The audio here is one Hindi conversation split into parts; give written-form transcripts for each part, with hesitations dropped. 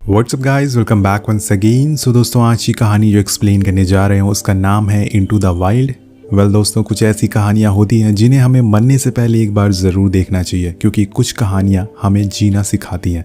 WhatsApp guys, welcome back once again. So दोस्तों, आज की कहानी जो एक्सप्लेन करने जा रहे हैं उसका नाम है इनटू द वाइल्ड। वेल दोस्तों, कुछ ऐसी कहानियाँ होती हैं जिन्हें हमें मरने से पहले एक बार ज़रूर देखना चाहिए, क्योंकि कुछ कहानियाँ हमें जीना सिखाती हैं।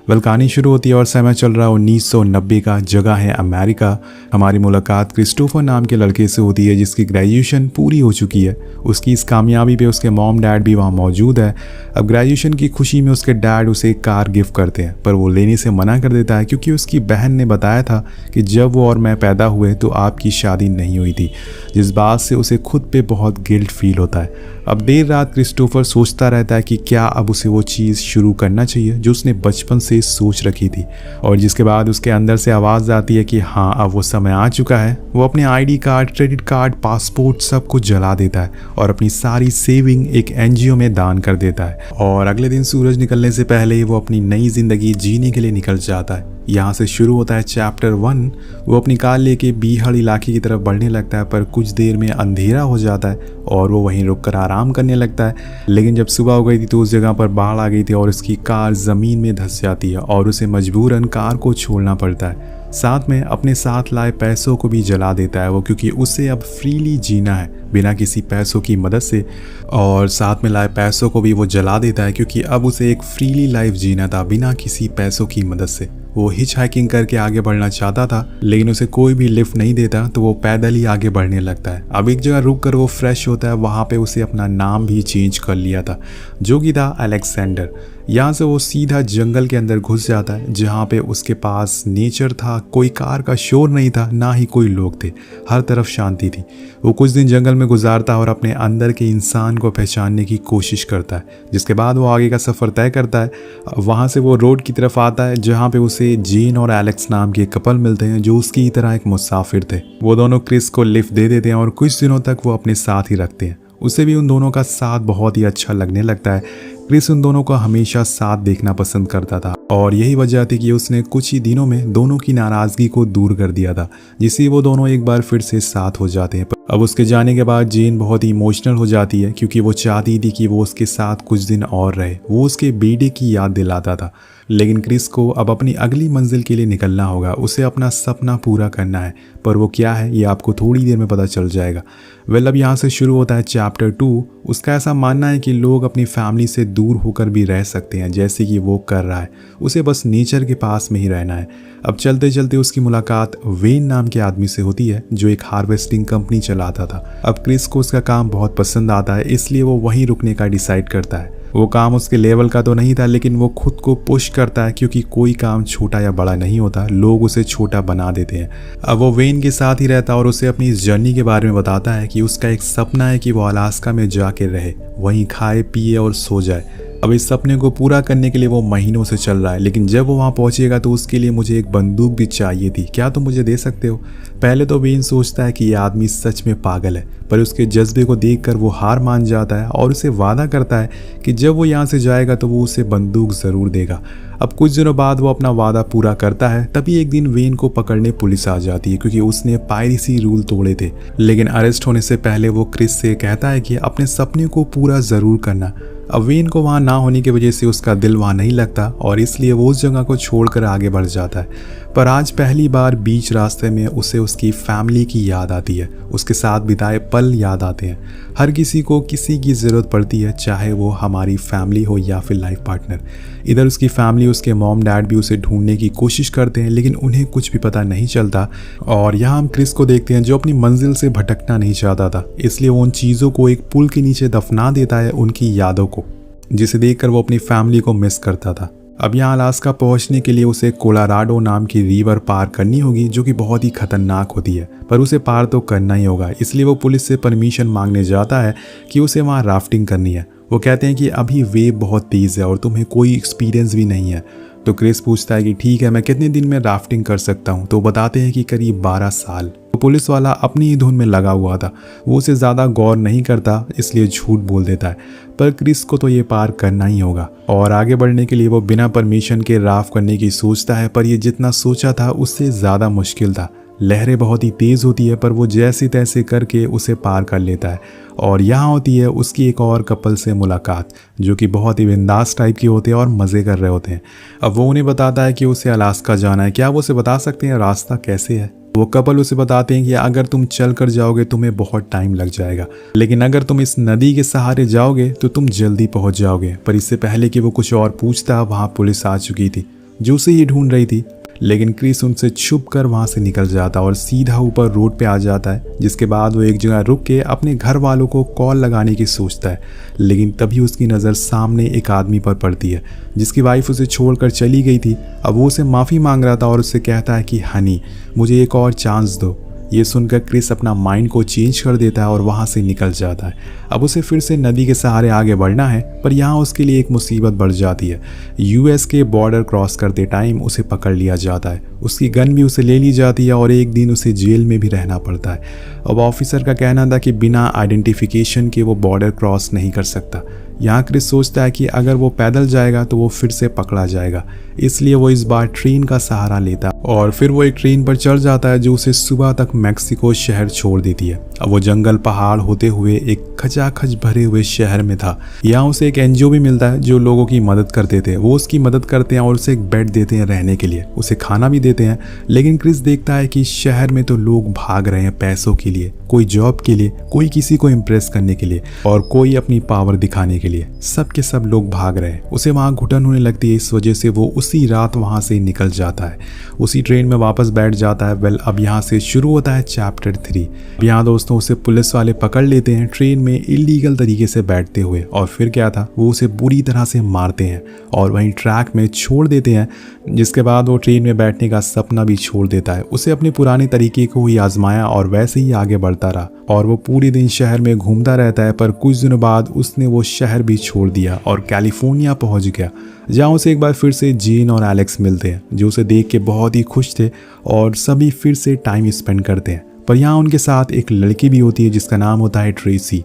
वेल, कहानी शुरू होती है और समय चल रहा है 1990 का। जगह है अमेरिका। हमारी मुलाकात क्रिस्टोफर नाम के लड़के से होती है जिसकी ग्रेजुएशन पूरी हो चुकी है। उसकी इस कामयाबी पे उसके मॉम डैड भी वहाँ मौजूद है। अब ग्रेजुएशन की खुशी में उसके डैड उसे एक कार गिफ्ट करते हैं, पर वो लेने से मना कर देता है क्योंकि उसकी बहन ने बताया था कि जब वो और मैं पैदा हुए तो आपकी शादी नहीं हुई थी, जिस बात से उसे खुद पे बहुत गिल्ट फील होता है। अब देर रात क्रिस्टोफर सोचता रहता है कि क्या अब उसे वो चीज़ शुरू करना चाहिए जो उसने बचपन से सोच रखी थी, और जिसके बाद उसके अंदर से आवाज़ आती है कि हाँ, अब वो समय आ चुका है। वो अपने ID card, credit card, passport सब कुछ जला देता है और अपनी सारी सेविंग एक एनजीओ में दान कर देता है। और अगले दिन सूरज निकलने से पहले ही वो अपनी नई जिंदगी जीने के लिए निकल जाता है। यहाँ से शुरू होता है चैप्टर 1। वो अपनी कार लेके बीहड़ इलाके की तरफ बढ़ने लगता है, पर कुछ देर में अंधेरा हो जाता है और वो वहीं रुककर आराम करने लगता है। लेकिन जब सुबह हो गई थी तो उस जगह पर बाढ़ आ गई थी और उसकी कार ज़मीन में धंस जाती है और उसे मजबूरन कार को छोड़ना पड़ता है। साथ में अपने साथ लाए पैसों को भी जला देता है वो, क्योंकि उसे अब फ्रीली जीना है बिना किसी पैसों की मदद से। और साथ में लाए पैसों को भी वो जला देता है क्योंकि अब उसे एक फ्रीली लाइफ जीना था बिना किसी पैसों की मदद से। वो हिच हाइकिंग करके आगे बढ़ना चाहता था, लेकिन उसे कोई भी लिफ्ट नहीं देता तो वो पैदल ही आगे बढ़ने लगता है। अब एक जगह रुक कर वो फ्रेश होता है। वहाँ पे उसे अपना नाम भी चेंज कर लिया था, जो कि था अलेक्जेंडर। यहाँ से वो सीधा जंगल के अंदर घुस जाता है, जहाँ पे उसके पास नेचर था। कोई कार का शोर नहीं था, ना ही कोई लोग थे। हर तरफ शांति थी। वो कुछ दिन जंगल में गुजारता है और अपने अंदर के इंसान को पहचानने की कोशिश करता है, जिसके बाद वो आगे का सफ़र तय करता है। वहाँ से वो रोड की तरफ आता है, जहाँ पे उसे जेन और एलेक्स नाम के कपल मिलते हैं जो उसकी तरह एक मुसाफिर थे। वो दोनों क्रिस को लिफ्ट दे देते हैं और कुछ दिनों तक वो अपने साथ ही रखते हैं। उसे भी उन दोनों का साथ बहुत ही अच्छा लगने लगता है। क्रिस उन दोनों को हमेशा साथ देखना पसंद करता था और यही वजह थी कि उसने कुछ ही दिनों में दोनों की नाराज़गी को दूर कर दिया था, जिससे वो दोनों एक बार फिर से साथ हो जाते हैं। अब उसके जाने के बाद जेन बहुत ही इमोशनल हो जाती है क्योंकि वो चाहती थी कि वो उसके साथ कुछ दिन और रहे। वो उसके बेटे की याद दिलाता था। लेकिन क्रिस को अब अपनी अगली मंजिल के लिए निकलना होगा। उसे अपना सपना पूरा करना है, पर वो क्या है ये आपको थोड़ी देर में पता चल जाएगा। वेल, अब यहाँ से शुरू होता है चैप्टर 2। उसका ऐसा मानना है कि लोग अपनी फैमिली से दूर होकर भी रह सकते हैं, जैसे कि वो कर रहा है। उसे बस नेचर के पास में ही रहना है। अब चलते चलते उसकी मुलाकात वेन नाम के आदमी से होती है जो एक हार्वेस्टिंग कंपनी चलाता था। अब क्रिस को उसका काम बहुत पसंद आता है, इसलिए वो वहीं रुकने का डिसाइड करता है। वो काम उसके लेवल का तो नहीं था, लेकिन वो खुद को पुश करता है क्योंकि कोई काम छोटा या बड़ा नहीं होता, लोग उसे छोटा बना देते हैं। अब वो वेन के साथ ही रहता और उसे अपनी इस जर्नी के बारे में बताता है कि उसका एक सपना है कि वो अलास्का में जाके रहे, वहीं खाए पिए और सो जाए। अब इस सपने को पूरा करने के लिए वो महीनों से चल रहा है, लेकिन जब वो वहाँ पहुँचेगा तो उसके लिए मुझे एक बंदूक भी चाहिए थी, क्या तुम मुझे दे सकते हो? पहले तो वेन सोचता है कि ये आदमी सच में पागल है, पर उसके जज्बे को देखकर वो हार मान जाता है और उसे वादा करता है कि जब वो यहाँ से जाएगा तो वो उसे बंदूक ज़रूर देगा। अब कुछ दिनों बाद वो अपना वादा पूरा करता है। तभी एक दिन वेन को पकड़ने पुलिस आ जाती है क्योंकि उसने पायरेसी रूल तोड़े थे। लेकिन अरेस्ट होने से पहले वो क्रिस से कहता है कि अपने सपने को पूरा ज़रूर करना। अब वेन को वहाँ ना होने की वजह से उसका दिल वहाँ नहीं लगता और इसलिए वो उस जगह को छोड़कर आगे बढ़ जाता है। पर आज पहली बार बीच रास्ते में उसे उसकी फैमिली की याद आती है। उसके साथ बिताए पल याद आते हैं। हर किसी को किसी की ज़रूरत पड़ती है, चाहे वो हमारी फैमिली हो या फिर लाइफ पार्टनर। इधर उसकी फैमिली, उसके मॉम डैड भी उसे ढूंढने की कोशिश करते हैं, लेकिन उन्हें कुछ भी पता नहीं चलता। और यहाँ हम क्रिस को देखते हैं जो अपनी मंजिल से भटकना नहीं चाहता था, इसलिए वो उन चीज़ों को एक पुल के नीचे दफना देता है, उनकी यादों को, जिसे देखकर वो अपनी फैमिली को मिस करता था। अब यहाँ अलास्का पहुँचने के लिए उसे कोलोराडो नाम की रिवर पार करनी होगी, जो कि बहुत ही खतरनाक होती है, पर उसे पार तो करना ही होगा। इसलिए वो पुलिस से परमिशन मांगने जाता है कि उसे वहाँ राफ्टिंग करनी है। वो कहते हैं कि अभी वेव बहुत तेज़ है और तुम्हें कोई एक्सपीरियंस भी नहीं है। तो क्रिस पूछता है कि ठीक है, मैं कितने दिन में राफ्टिंग कर सकता हूँ? तो बताते हैं कि करीब 12 साल। तो पुलिस वाला अपनी ही धुन में लगा हुआ था, वो उसे ज़्यादा गौर नहीं करता, इसलिए झूठ बोल देता है। पर क्रिस को तो ये पार करना ही होगा और आगे बढ़ने के लिए वो बिना परमिशन के राफ्ट करने की सोचता है, पर ये जितना सोचा था उससे ज़्यादा मुश्किल था। लहरें बहुत ही तेज़ होती है पर वो जैसे तैसे करके उसे पार कर लेता है। और यहाँ होती है उसकी एक और कपल से मुलाकात जो कि बहुत ही बिंदास टाइप की होते हैं और मज़े कर रहे होते हैं। अब वो उन्हें बताता है कि उसे अलास्का जाना है, क्या वो उसे बता सकते हैं रास्ता कैसे है। वो कपल उसे बताते हैं कि अगर तुम चल कर जाओगे तुम्हें बहुत टाइम लग जाएगा, लेकिन अगर तुम इस नदी के सहारे जाओगे तो तुम जल्दी पहुंच जाओगे। पर इससे पहले कि वो कुछ और पूछता वहाँ पुलिस आ चुकी थी जो उसे ही ढूंढ रही थी। लेकिन क्रिस उनसे छुप कर वहाँ से निकल जाता और सीधा ऊपर रोड पे आ जाता है, जिसके बाद वो एक जगह रुक के अपने घर वालों को कॉल लगाने की सोचता है। लेकिन तभी उसकी नज़र सामने एक आदमी पर पड़ती है जिसकी वाइफ उसे छोड़कर चली गई थी। अब वो उसे माफ़ी मांग रहा था और उससे कहता है कि हनी मुझे एक और चांस दो। ये सुनकर क्रिस अपना माइंड को चेंज कर देता है और वहाँ से निकल जाता है। अब उसे फिर से नदी के सहारे आगे बढ़ना है पर यहाँ उसके लिए एक मुसीबत बढ़ जाती है। यूएस के बॉर्डर क्रॉस करते टाइम उसे पकड़ लिया जाता है, उसकी गन भी उसे ले ली जाती है और एक दिन उसे जेल में भी रहना पड़ता है। अब ऑफिसर का कहना था कि बिना आइडेंटिफिकेशन के वो बॉर्डर क्रॉस नहीं कर सकता। यहाँ क्रिस सोचता है कि अगर वो पैदल जाएगा तो वो फिर से पकड़ा जाएगा, इसलिए वो इस बार ट्रेन का सहारा लेता और फिर वो एक ट्रेन पर चढ़ जाता है जो उसे सुबह तक मैक्सिको शहर छोड़ देती है। अब वो जंगल पहाड़ होते हुए एक खचाखच भरे हुए शहर में था। यहाँ उसे एक एनजीओ भी मिलता है जो लोगों की मदद करते थे। वो उसकी मदद करते हैं और उसे एक बेड देते हैं रहने के लिए, उसे खाना भी देते हैं। लेकिन क्रिस देखता है कि शहर में तो लोग भाग रहे हैं पैसों के लिए, कोई जॉब के लिए, कोई किसी को इम्प्रेस करने के लिए और कोई अपनी पावर दिखाने के लिए। सब के सब लोग भाग रहे हैं। उसे वहाँ घुटन होने लगती है, इस वजह से वो उसी रात वहाँ से निकल जाता है, उसी ट्रेन में वापस बैठ जाता है। वेल अब यहाँ से शुरू होता है चैप्टर 3। यहाँ दोस्तों उसे पुलिस वाले पकड़ लेते हैं ट्रेन में इलीगल तरीके से बैठते हुए और फिर क्या था वो उसे बुरी तरह से मारते हैं और वहीं ट्रैक में छोड़ देते हैं, जिसके बाद वो ट्रेन में बैठने का सपना भी छोड़ देता है। उसे अपने पुराने तरीके को ही आजमाया और वैसे ही आगे बढ़ता रहा और वो पूरे दिन शहर में घूमता रहता है। पर कुछ दिनों बाद उसने वो शहर भी छोड़ दिया और कैलिफोर्निया पहुंच गया, जहाँ उसे एक बार फिर से जेन और एलेक्स मिलते हैं जो उसे देख के बहुत ही खुश थे और सभी फिर से टाइम स्पेंड करते हैं। पर यहाँ उनके साथ एक लड़की भी होती है जिसका नाम होता है ट्रेसी।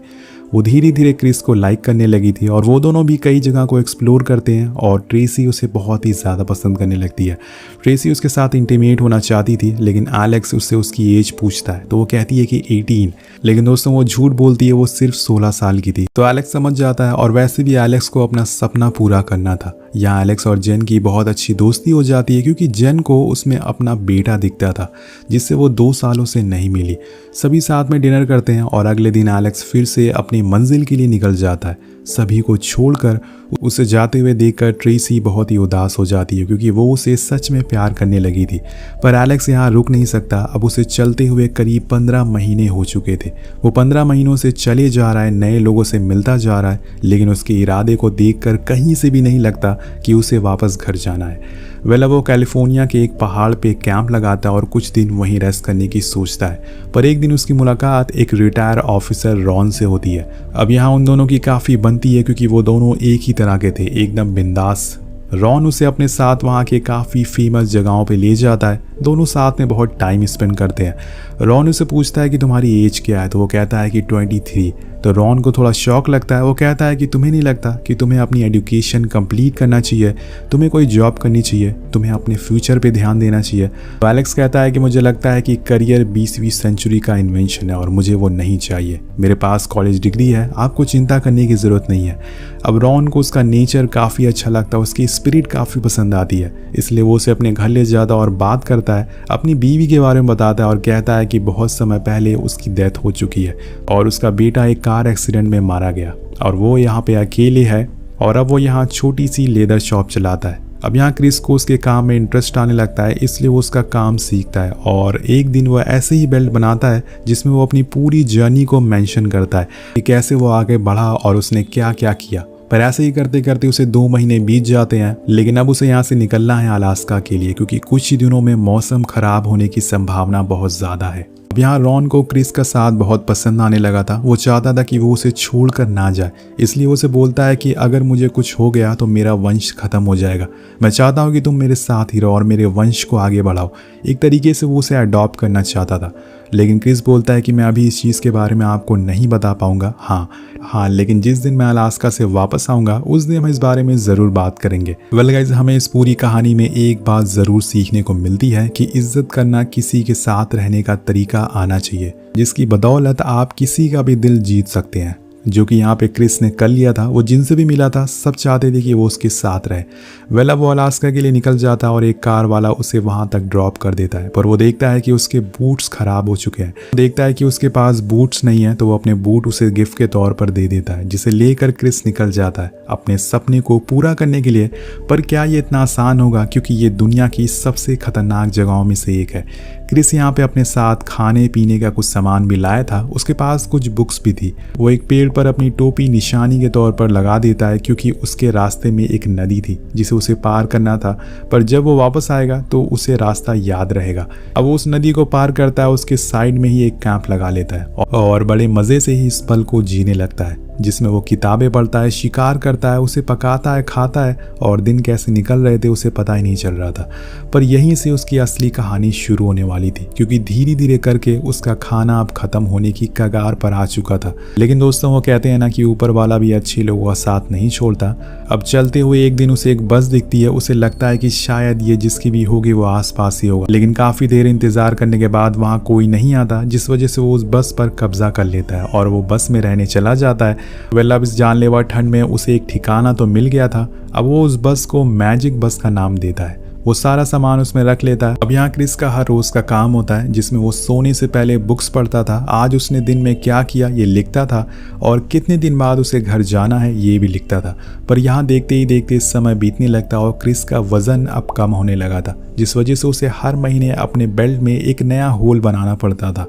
वो धीरे धीरे क्रिस को लाइक करने लगी थी और वो दोनों भी कई जगह को एक्सप्लोर करते हैं और ट्रेसी उसे बहुत ही ज़्यादा पसंद करने लगती है। ट्रेसी उसके साथ इंटीमेट होना चाहती थी लेकिन एलेक्स उससे उसकी एज पूछता है तो वो कहती है कि 18, लेकिन दोस्तों वो झूठ बोलती है, वो सिर्फ 16 साल की थी। तो एलेक्स समझ जाता है और वैसे भी एलेक्स को अपना सपना पूरा करना था। यहाँ एलेक्स और जेन की बहुत अच्छी दोस्ती हो जाती है क्योंकि जेन को उसमें अपना बेटा दिखता था जिससे वो 2 सालों से नहीं मिली। सभी साथ में डिनर करते हैं और अगले दिन एलेक्स फिर से अपनी मंजिल के लिए निकल जाता है। सभी को छोड़कर उसे जाते हुए देखकर ट्रेसी बहुत ही उदास हो जाती है क्योंकि वो उसे सच में प्यार करने लगी थी। पर एलेक्स यहाँ रुक नहीं सकता। अब उसे चलते हुए करीब 15 महीने हो चुके थे। वो 15 महीनों से चले जा रहा है, नए लोगों से मिलता जा रहा है, लेकिन उसके इरादे को देखकर कहीं से भी नहीं लगता कि उसे वापस घर जाना है। वेल वो कैलिफोर्निया के एक पहाड़ पे कैंप लगाता है और कुछ दिन वहीं रेस्ट करने की सोचता है। पर एक दिन उसकी मुलाकात एक रिटायर ऑफिसर रॉन से होती है। अब यहाँ उन दोनों की काफ़ी बनती है क्योंकि वो दोनों एक ही तरह के थे, एकदम बिंदास। रॉन उसे अपने साथ वहाँ के काफ़ी फेमस जगहों पे ले जाता है। दोनों साथ में बहुत टाइम स्पेंड करते हैं। रॉन उसे पूछता है कि तुम्हारी एज क्या है, तो वो कहता है कि 23। तो रॉन को थोड़ा शौक लगता है। वो कहता है कि तुम्हें नहीं लगता कि तुम्हें अपनी एजुकेशन कंप्लीट करना चाहिए, तुम्हें कोई जॉब करनी चाहिए, तुम्हें अपने फ्यूचर पे ध्यान देना चाहिए। तो एलेक्स कहता है कि मुझे लगता है कि करियर 20वीं सेंचुरी का इन्वेंशन है और मुझे वो नहीं चाहिए। मेरे पास कॉलेज डिग्री है, आपको चिंता करने की ज़रूरत नहीं है। अब रॉन को उसका नेचर काफ़ी अच्छा लगता है, उसकी स्पिरिट काफ़ी पसंद आती है, इसलिए वो उसे अपने घर ले जाता और बात करता है, अपनी बीवी के बारे में बताता है और कहता है कि बहुत समय पहले उसकी डेथ हो चुकी है और उसका बेटा एक कार एक्सीडेंट में मारा गया और वो यहाँ पे अकेले है और अब वो यहाँ छोटी सी लेदर शॉप चलाता है। अब यहाँ क्रिस को उसके काम में इंटरेस्ट आने लगता है, इसलिए वो उसका काम सीखता है और एक दिन वो ऐसे ही बेल्ट बनाता है जिसमें वो अपनी पूरी जर्नी को मेंशन करता है कि कैसे वो आगे बढ़ा और उसने क्या क्या किया। पर ऐसे ही करते करते उसे 2 महीने बीत जाते हैं, लेकिन अब उसे यहाँ से निकलना है अलास्का के लिए क्योंकि कुछ ही दिनों में मौसम खराब होने की संभावना बहुत ज़्यादा है। अब यहाँ रॉन को क्रिस का साथ बहुत पसंद आने लगा था। वो चाहता था कि वो उसे छोड़कर ना जाए, इसलिए वो उसे बोलता है कि अगर मुझे कुछ हो गया तो मेरा वंश खत्म हो जाएगा। मैं चाहता हूँ कि तुम मेरे साथ ही रहो और मेरे वंश को आगे बढ़ाओ। एक तरीके से वो उसे अडॉप्ट करना चाहता था, लेकिन क्रिस बोलता है कि मैं अभी इस चीज़ के बारे में आपको नहीं बता पाऊंगा। हाँ, लेकिन जिस दिन मैं अलास्का से वापस आऊँगा उस दिन हम इस बारे में ज़रूर बात करेंगे। वेल गाइज, हमें इस पूरी कहानी में एक बात ज़रूर सीखने को मिलती है कि इज्जत करना, किसी के साथ रहने का तरीका आना चाहिए जिसकी बदौलत आप किसी का भी दिल जीत सकते हैं, जो कि यहाँ पे क्रिस ने कर लिया था। वो जिनसे भी मिला था सब चाहते थे कि वो उसके साथ रहे। वेल, अब वो अलास्का के लिए निकल जाता है और एक कार वाला उसे वहाँ तक ड्रॉप कर देता है, पर वो देखता है कि उसके बूट्स खराब हो चुके हैं। देखता है कि उसके पास बूट्स नहीं है तो वो अपने बूट उसे गिफ्ट के तौर पर दे देता है, जिसे लेकर क्रिस निकल जाता है अपने सपने को पूरा करने के लिए। पर क्या ये इतना आसान होगा, क्योंकि ये दुनिया की सबसे खतरनाक जगहों में से एक है। क्रिस यहाँ पे अपने साथ खाने पीने का कुछ सामान भी लाया था, उसके पास कुछ बुक्स भी थी। वो एक पेड़ पर अपनी टोपी निशानी के तौर पर लगा देता है, क्योंकि उसके रास्ते में एक नदी थी जिसे उसे पार करना था, पर जब वो वापस आएगा तो उसे रास्ता याद रहेगा। अब वो उस नदी को पार करता है, उसके साइड में ही एक कैंप लगा लेता है और बड़े मज़े से ही इस पल को जीने लगता है, जिसमें वो किताबें पढ़ता है, शिकार करता है, उसे पकाता है, खाता है, और दिन कैसे निकल रहे थे उसे पता ही नहीं चल रहा था। पर यहीं से उसकी असली कहानी शुरू होने वाली थी, क्योंकि धीरे धीरे करके उसका खाना अब खत्म होने की कगार पर आ चुका था। लेकिन दोस्तों, वो कहते हैं ना कि ऊपर वाला भी अच्छे लोगों का साथ नहीं छोड़ता। अब चलते हुए एक दिन उसे एक बस दिखती है। उसे लगता है कि शायद ये जिसकी भी होगी वो आसपास ही होगा, लेकिन काफ़ी देर इंतज़ार करने के बाद वहाँ कोई नहीं आता, जिस वजह से वो उस बस पर कब्जा कर लेता है और वो बस में रहने चला जाता है। वेल, अब इस जानलेवा ठंड में उसे एक ठिकाना तो मिल गया था। अब वो उस बस को मैजिक बस का नाम देता है। वो सारा सामान उसमें रख लेता है। अब यहाँ क्रिस का हर रोज का काम होता है, जिसमें वो सोने से पहले बुक्स पढ़ता था, आज उसने दिन में क्या किया ये लिखता था, और कितने दिन बाद उसे घर जाना है ये भी लिखता था। पर यहाँ देखते ही देखते समय बीतने लगता और क्रिस का वजन अब कम होने लगा था, जिस वजह से उसे हर महीने अपने बेल्ट में एक नया होल बनाना पड़ता था।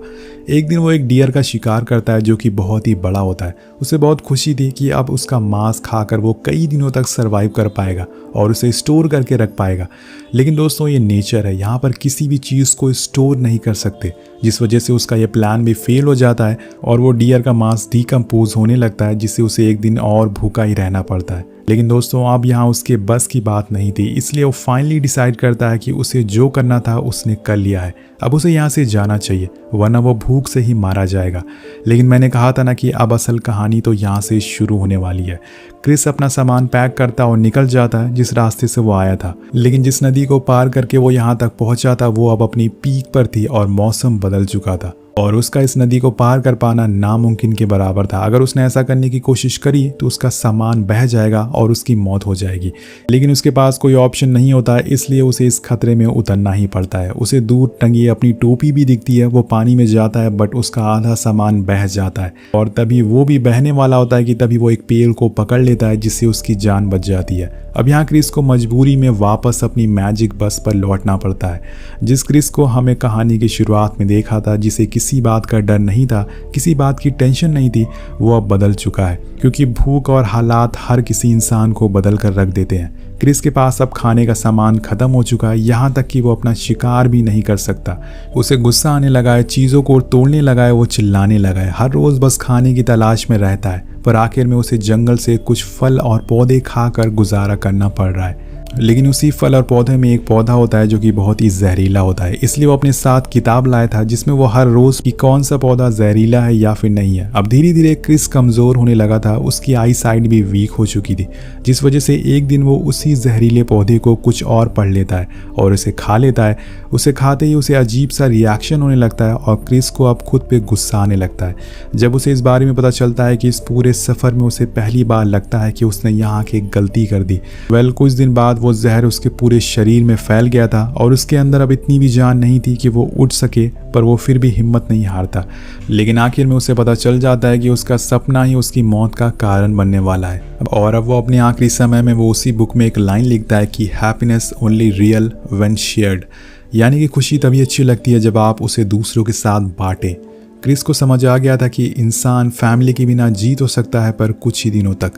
एक दिन वो एक डियर का शिकार करता है, जो कि बहुत ही बड़ा होता है। उसे बहुत खुशी थी कि अब उसका मांस खाकर वो कई दिनों तक सरवाइव कर पाएगा और उसे स्टोर करके रख पाएगा। लेकिन दोस्तों, ये नेचर है, यहाँ पर किसी भी चीज़ को स्टोर नहीं कर सकते, जिस वजह से उसका ये प्लान भी फेल हो जाता है और वो डियर का मांस डिकम्पोज होने लगता है, जिससे उसे एक दिन और भूखा ही रहना पड़ता है। लेकिन दोस्तों, अब यहाँ उसके बस की बात नहीं थी, इसलिए वो फाइनली डिसाइड करता है कि उसे जो करना था उसने कर लिया है। अब उसे यहाँ से जाना चाहिए, वरना वो भूख से ही मारा जाएगा। लेकिन मैंने कहा था ना कि अब असल कहानी तो यहाँ से शुरू होने वाली है। क्रिस अपना सामान पैक करता और निकल जाता है जिस रास्ते से वो आया था। लेकिन जिस नदी को पार करके वो यहाँ तक पहुँचा था वो अब अपनी पीक पर थी और मौसम बदल चुका था और उसका इस नदी को पार कर पाना नामुमकिन के बराबर था। अगर उसने ऐसा करने की कोशिश करी तो उसका सामान बह जाएगा और उसकी मौत हो जाएगी। लेकिन उसके पास कोई ऑप्शन नहीं होता है, इसलिए उसे इस खतरे में उतरना ही पड़ता है। उसे दूर टंगी अपनी टोपी भी दिखती है, वो पानी में जाता है बट उसका आधा सामान बह जाता है और तभी वो भी बहने वाला होता है कि तभी वो एक पेड़ को पकड़ लेता है, जिससे उसकी जान बच जाती है। अब यहाँ क्रिस को मजबूरी में वापस अपनी मैजिक बस पर लौटना पड़ता है। जिस क्रिस को हमें कहानी की शुरुआत में देखा था, जिसे किसी बात का डर नहीं था, किसी बात की टेंशन नहीं थी, वो अब बदल चुका है, क्योंकि भूख और हालात हर किसी इंसान को बदल कर रख देते हैं। क्रिस के पास अब खाने का सामान खत्म हो चुका है, यहाँ तक कि वो अपना शिकार भी नहीं कर सकता। उसे गुस्सा आने लगा है, चीज़ों को तोड़ने लगा है, वो चिल्लाने लगा है, हर रोज़ बस खाने की तलाश में रहता है। पर आखिर में उसे जंगल से कुछ फल और पौधे खाकर गुजारा करना पड़ रहा है। लेकिन उसी फल और पौधे में एक पौधा होता है जो कि बहुत ही जहरीला होता है, इसलिए वो अपने साथ किताब लाया था जिसमें वो हर रोज कि कौन सा पौधा जहरीला है या फिर नहीं है। अब धीरे धीरे क्रिस कमजोर होने लगा था, उसकी आई साइड भी वीक हो चुकी थी, जिस वजह से एक दिन वो उसी जहरीले पौधे को कुछ और पढ़ लेता है और उसे खा लेता है। उसे खाते ही उसे अजीब सा रिएक्शन होने लगता है और क्रिस को अब खुद पे गुस्सा आने लगता है। जब उसे इस बारे में पता चलता है कि इस पूरे सफर में उसे पहली बार लगता है कि उसने यहाँ की गलती कर दी। कुछ दिन बाद वो जहर उसके पूरे शरीर में फैल गया था और उसके अंदर अब इतनी भी जान नहीं थी कि वो उठ सके, पर वो फिर भी हिम्मत नहीं हारता। लेकिन आखिर में उसे पता चल जाता है कि उसका सपना ही उसकी मौत का कारण बनने वाला है। और अब वो अपने आखिरी समय में वो उसी बुक में एक लाइन लिखता है कि happiness only real when shared, यानी कि खुशी तभी अच्छी लगती है जब आप उसे दूसरों के साथ बांटें। क्रिस को समझ आ गया था कि इंसान फैमिली के बिना जी तो सकता है, पर कुछ ही दिनों तक।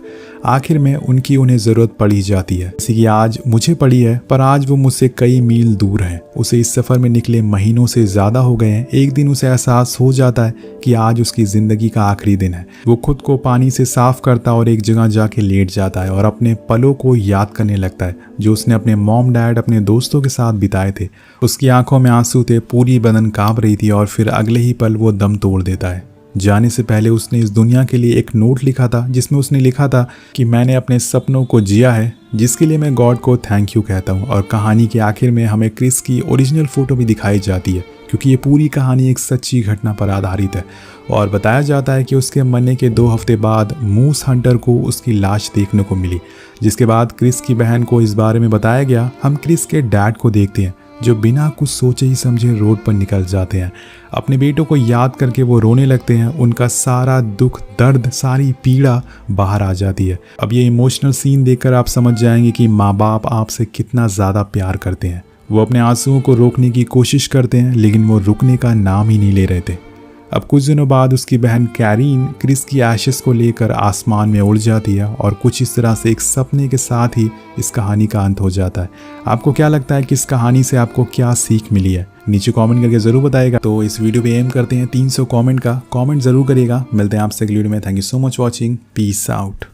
आखिर में उन्हें ज़रूरत पड़ ही जाती है, जैसे कि आज मुझे पड़ी है, पर आज वो मुझसे कई मील दूर है। उसे इस सफ़र में निकले महीनों से ज़्यादा हो गए हैं। एक दिन उसे एहसास हो जाता है कि आज उसकी ज़िंदगी का आखिरी दिन है। वो खुद को पानी से साफ करता और एक जगह जाके लेट जाता है और अपने पलों को याद करने लगता है जो उसने अपने मॉम डैड, अपने दोस्तों के साथ बिताए थे। उसकी आंखों में आंसू थे, पूरी बदन कांप रही थी और फिर अगले ही पल वो दम तोड़ देता है। जाने से पहले उसने इस दुनिया के लिए एक नोट लिखा था जिसमें उसने लिखा था कि मैंने अपने सपनों को जिया है, जिसके लिए मैं गॉड को थैंक यू कहता हूँ। और कहानी के आखिर में हमें क्रिस की ओरिजिनल फ़ोटो भी दिखाई जाती है, क्योंकि ये पूरी कहानी एक सच्ची घटना पर आधारित है। और बताया जाता है कि उसके मरने के 2 हफ्ते बाद मूस हंटर को उसकी लाश देखने को मिली, जिसके बाद क्रिस की बहन को इस बारे में बताया गया। हम क्रिस के डैड को देखते हैं जो बिना कुछ सोचे ही समझे रोड पर निकल जाते हैं। अपने बेटों को याद करके वो रोने लगते हैं। उनका सारा दुख, दर्द, सारी पीड़ा बाहर आ जाती है। अब ये इमोशनल सीन देखकर आप समझ जाएंगे कि माँ बाप आपसे कितना ज़्यादा प्यार करते हैं। वो अपने आंसुओं को रोकने की कोशिश करते हैं, लेकिन वो रुकने का नाम ही नहीं ले रहे थे। अब कुछ दिनों बाद उसकी बहन कैरीन क्रिस की एशेस को लेकर आसमान में उड़ जाती है और कुछ इस तरह से एक सपने के साथ ही इस कहानी का अंत हो जाता है। आपको क्या लगता है कि इस कहानी से आपको क्या सीख मिली है? नीचे कमेंट करके ज़रूर बताइएगा। तो इस वीडियो पे एम करते हैं 300 कमेंट का। कमेंट ज़रूर करिएगा। मिलते हैं आपसे अगली वीडियो में। Thank you so much watching. Peace out.